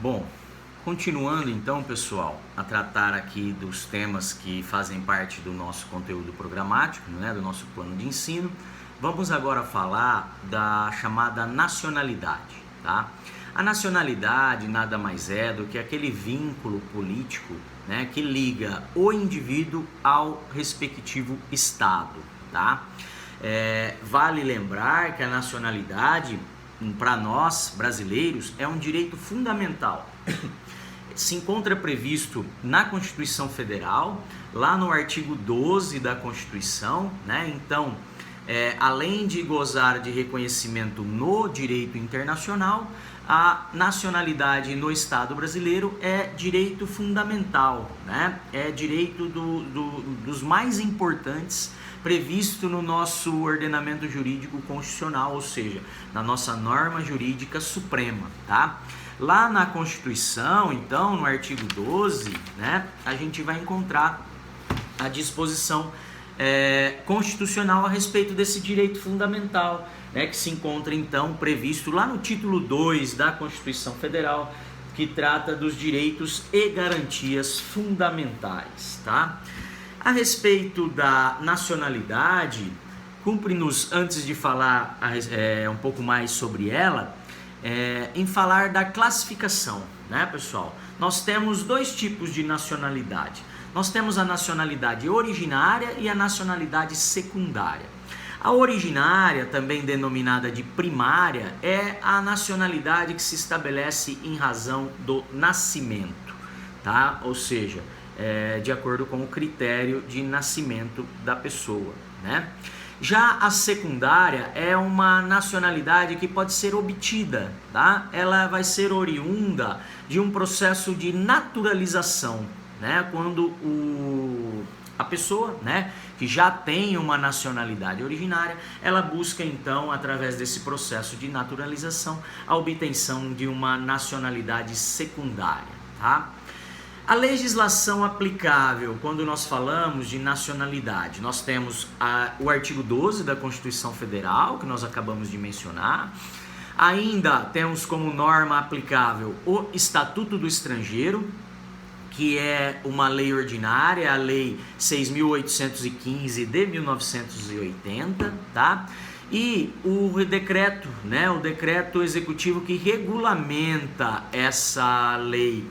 Bom, continuando então, pessoal, a tratar aqui dos temas que fazem parte do nosso conteúdo programático, né, do nosso plano de ensino, vamos agora falar da chamada nacionalidade, tá? A nacionalidade nada mais é do que aquele vínculo político, né, que liga o indivíduo ao respectivo estado, tá? Vale lembrar que a nacionalidade, para nós brasileiros, é um direito fundamental. Se encontra previsto na Constituição Federal, lá no artigo 12 da Constituição, né? Então, além de gozar de reconhecimento no direito internacional, a nacionalidade no Estado brasileiro é direito fundamental, né? É direito dos mais importantes previsto no nosso ordenamento jurídico constitucional, ou seja, na nossa norma jurídica suprema, tá? Lá na Constituição, então, no artigo 12, né, a gente vai encontrar a disposição constitucional a respeito desse direito fundamental, né, que se encontra, então, previsto lá no título 2 da Constituição Federal, que trata dos direitos e garantias fundamentais, tá? A respeito da nacionalidade, cumpre-nos, antes de falar um pouco mais sobre ela, em falar da classificação, né, pessoal? Nós temos dois tipos de nacionalidade. Nós temos a nacionalidade originária e a nacionalidade secundária. A originária, também denominada de primária, é a nacionalidade que se estabelece em razão do nascimento, tá? Ou seja, de acordo com o critério de nascimento da pessoa, né? Já a secundária é uma nacionalidade que pode ser obtida, tá? Ela vai ser oriunda de um processo de naturalização, né? Quando a pessoa, né, que já tem uma nacionalidade originária, ela busca então, através desse processo de naturalização, a obtenção de uma nacionalidade secundária, tá? A legislação aplicável, quando nós falamos de nacionalidade, nós temos o artigo 12 da Constituição Federal, que nós acabamos de mencionar. Ainda temos como norma aplicável o Estatuto do Estrangeiro, que é uma lei ordinária, a Lei 6.815 de 1980, tá? E o decreto, né, o decreto executivo que regulamenta essa lei,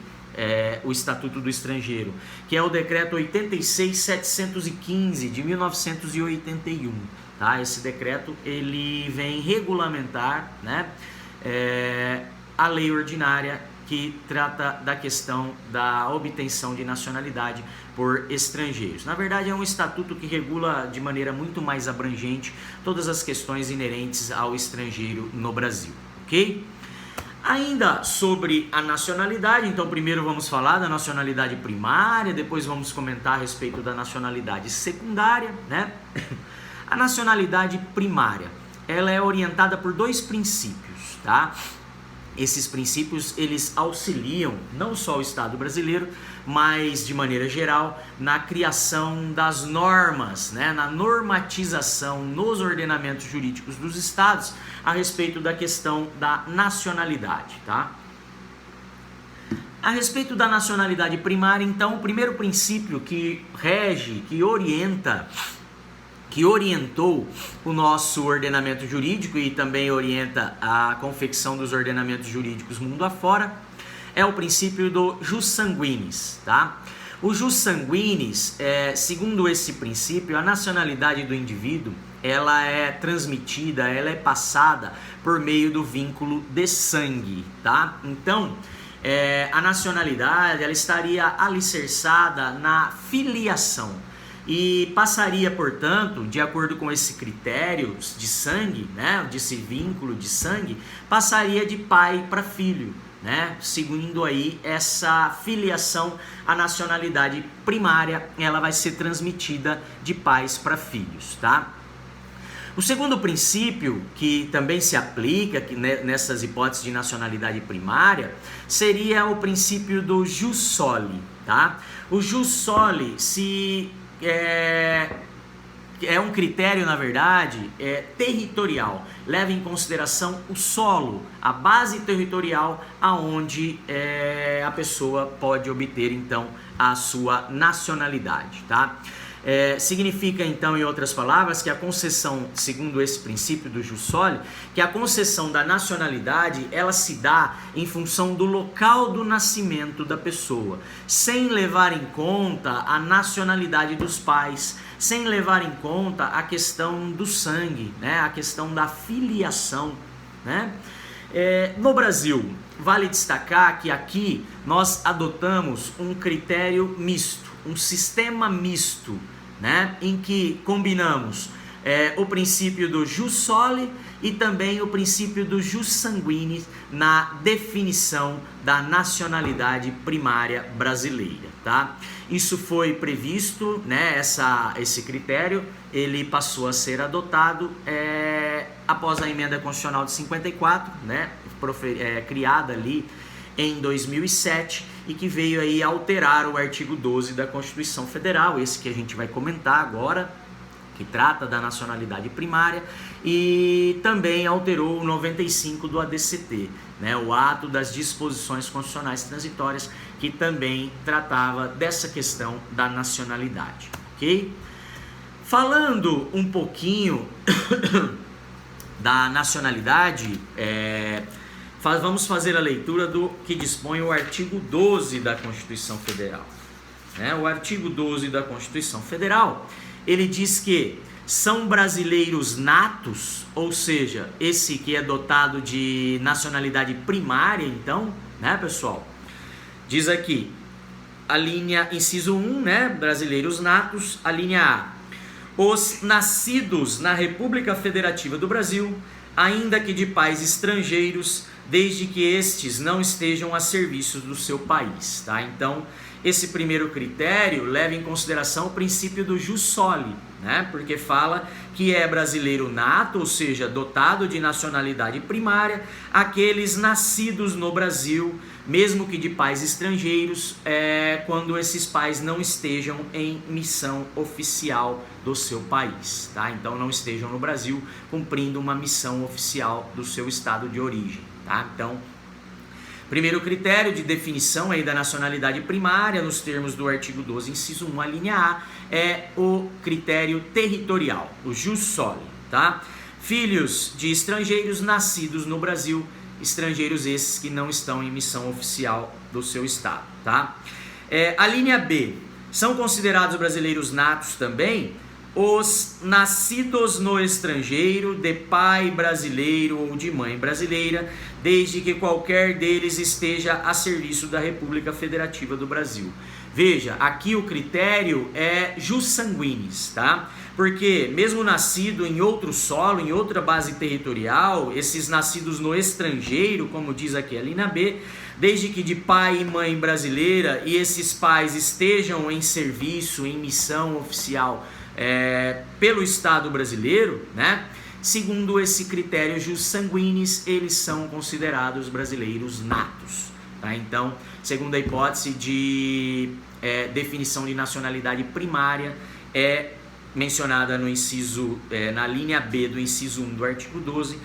o Estatuto do Estrangeiro, que é o decreto 86.715 de 1981, tá? Esse decreto ele vem regulamentar, né, a lei ordinária que trata da questão da obtenção de nacionalidade por estrangeiros. Na verdade, é um estatuto que regula de maneira muito mais abrangente todas as questões inerentes ao estrangeiro no Brasil, ok? Ainda sobre a nacionalidade, então primeiro vamos falar da nacionalidade primária, depois vamos comentar a respeito da nacionalidade secundária, né? A nacionalidade primária, ela é orientada por dois princípios, tá? Esses princípios, eles auxiliam não só o Estado brasileiro, mas de maneira geral, na criação das normas, né, na normatização nos ordenamentos jurídicos dos estados a respeito da questão da nacionalidade, tá? A respeito da nacionalidade primária, então, o primeiro princípio que rege, que orientou o nosso ordenamento jurídico e também orienta a confecção dos ordenamentos jurídicos mundo afora, é o princípio do jus sanguinis, tá? O jus sanguinis, segundo esse princípio, a nacionalidade do indivíduo, ela é transmitida, ela é passada por meio do vínculo de sangue, tá? Então, a nacionalidade, ela estaria alicerçada na filiação, e passaria, portanto, de acordo com esse critério de sangue, né, desse vínculo de sangue, passaria de pai para filho, né, seguindo aí essa filiação, a nacionalidade primária, ela vai ser transmitida de pais para filhos, tá? O segundo princípio, que também se aplica nessas hipóteses de nacionalidade primária, seria o princípio do jus soli, tá? O jus soli é um critério, na verdade, territorial. Leva em consideração o solo, a base territorial aonde a pessoa pode obter, então, a sua nacionalidade, tá? Significa, então, em outras palavras, que a concessão, segundo esse princípio do jus soli, que a concessão da nacionalidade, ela se dá em função do local do nascimento da pessoa, sem levar em conta a nacionalidade dos pais, sem levar em conta a questão do sangue, né? A questão da filiação, né? No Brasil, vale destacar que aqui nós adotamos um critério misto, um sistema misto, né, em que combinamos o princípio do jus soli e também o princípio do jus sanguinis na definição da nacionalidade primária brasileira, tá? Isso foi previsto, né, esse critério, ele passou a ser adotado após a emenda constitucional de 54, né, criada ali em 2007, e que veio aí alterar o artigo 12 da Constituição Federal, esse que a gente vai comentar agora, que trata da nacionalidade primária, e também alterou o 95 do ADCT, né, o ato das disposições constitucionais transitórias, que também tratava dessa questão da nacionalidade, ok? Falando um pouquinho da nacionalidade, vamos fazer a leitura do que dispõe o artigo 12 da Constituição Federal. O artigo 12 da Constituição Federal, ele diz que são brasileiros natos, ou seja, esse que é dotado de nacionalidade primária, então, né, pessoal? Diz aqui, a linha, inciso 1, né, brasileiros natos, a linha A. Os nascidos na República Federativa do Brasil, ainda que de pais estrangeiros, desde que estes não estejam a serviço do seu país, tá? Então, esse primeiro critério leva em consideração o princípio do jus soli, né? Porque fala que é brasileiro nato, ou seja, dotado de nacionalidade primária, aqueles nascidos no Brasil, mesmo que de pais estrangeiros, quando esses pais não estejam em missão oficial do seu país, tá? Então, não estejam no Brasil cumprindo uma missão oficial do seu estado de origem, tá? Então, primeiro critério de definição aí da nacionalidade primária, nos termos do artigo 12, inciso 1, a linha A, é o critério territorial, o jus soli, tá? Filhos de estrangeiros nascidos no Brasil, estrangeiros esses que não estão em missão oficial do seu estado, tá? A linha B, são considerados brasileiros natos também os nascidos no estrangeiro, de pai brasileiro ou de mãe brasileira, desde que qualquer deles esteja a serviço da República Federativa do Brasil. Veja, aqui o critério é jus sanguinis, tá? Porque mesmo nascido em outro solo, em outra base territorial, esses nascidos no estrangeiro, como diz aqui a linha B, desde que de pai e mãe brasileira e esses pais estejam em serviço, em missão oficial pelo Estado brasileiro, né? Segundo esse critério jus sanguinis, eles são considerados brasileiros natos, tá? Então, segundo a hipótese de definição de nacionalidade primária, mencionada no inciso, na linha B do inciso 1 do artigo 12,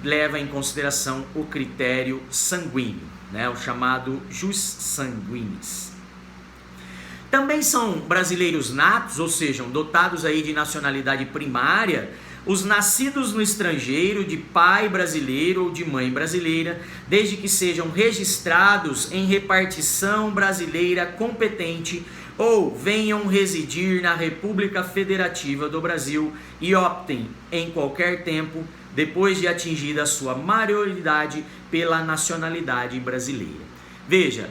leva em consideração o critério sanguíneo, né? O chamado jus sanguinis. Também são brasileiros natos, ou seja, dotados aí de nacionalidade primária, os nascidos no estrangeiro de pai brasileiro ou de mãe brasileira, desde que sejam registrados em repartição brasileira competente ou venham residir na República Federativa do Brasil e optem em qualquer tempo, depois de atingida a sua maioridade, pela nacionalidade brasileira. Veja,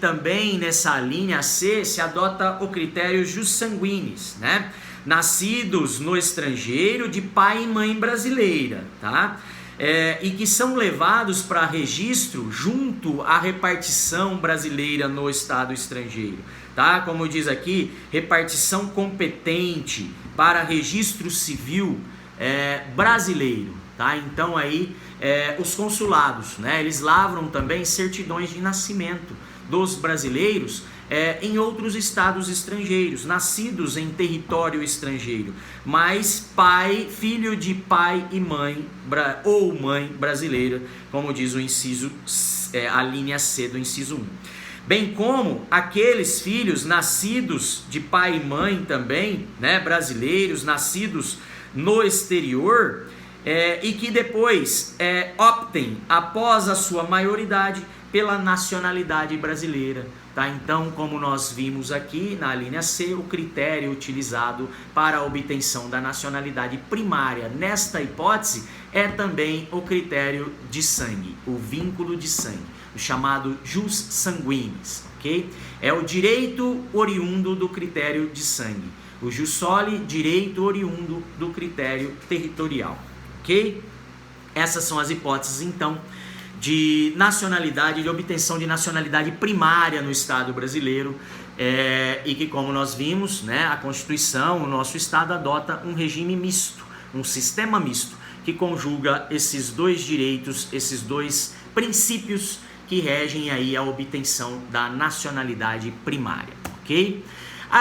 também nessa linha C se adota o critério jus sanguinis, né? Nascidos no estrangeiro de pai e mãe brasileira, tá? E que são levados para registro junto à repartição brasileira no estado estrangeiro, tá? Como diz aqui, repartição competente para registro civil brasileiro, tá? Então aí os consulados, né? Eles lavram também certidões de nascimento dos brasileiros em outros estados estrangeiros, nascidos em território estrangeiro, mas filho de pai e mãe ou mãe brasileira, como diz o inciso, a linha C do inciso 1. Bem como aqueles filhos nascidos de pai e mãe também, né, brasileiros, nascidos no exterior, e que depois optem, após a sua maioridade, pela nacionalidade brasileira. Tá? Então, como nós vimos aqui na linha C, o critério utilizado para a obtenção da nacionalidade primária nesta hipótese é também o critério de sangue, o vínculo de sangue, o chamado jus sanguinis, ok? É o direito oriundo do critério de sangue. O jus soli, direito oriundo do critério territorial, ok? Essas são as hipóteses, então, de nacionalidade, de obtenção de nacionalidade primária no Estado brasileiro, e que, como nós vimos, né, a Constituição, o nosso Estado adota um regime misto, um sistema misto, que conjuga esses dois direitos, esses dois princípios que regem aí a obtenção da nacionalidade primária, ok?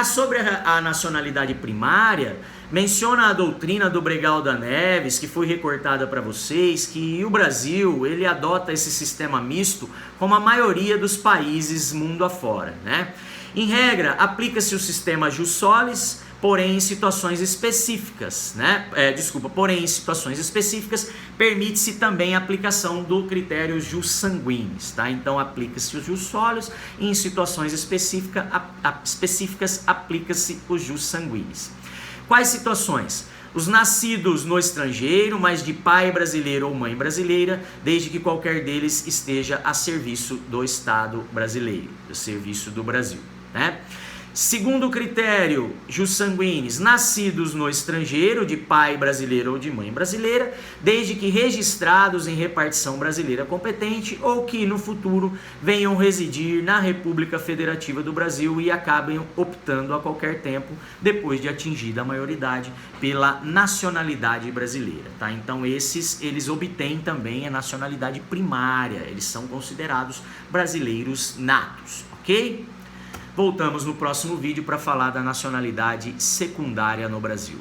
Sobre a nacionalidade primária, menciona a doutrina do Bregal-da Neves, que foi recortada para vocês, que o Brasil, ele adota esse sistema misto como a maioria dos países mundo afora, né? Em regra, aplica-se o sistema jus solis, porém em situações específicas, né? Porém em situações específicas, permite-se também a aplicação do critério jus sanguinis, tá? Então aplica-se o jus solis e em situações específicas aplica-se o jus sanguinis. Quais situações? Os nascidos no estrangeiro, mas de pai brasileiro ou mãe brasileira, desde que qualquer deles esteja a serviço do Estado brasileiro, do serviço do Brasil, né? Segundo critério, jus sanguinis, nascidos no estrangeiro, de pai brasileiro ou de mãe brasileira, desde que registrados em repartição brasileira competente ou que no futuro venham residir na República Federativa do Brasil e acabem optando a qualquer tempo, depois de atingida a maioridade, pela nacionalidade brasileira, tá? Então eles obtêm também a nacionalidade primária, eles são considerados brasileiros natos, ok? Voltamos no próximo vídeo para falar da nacionalidade secundária no Brasil.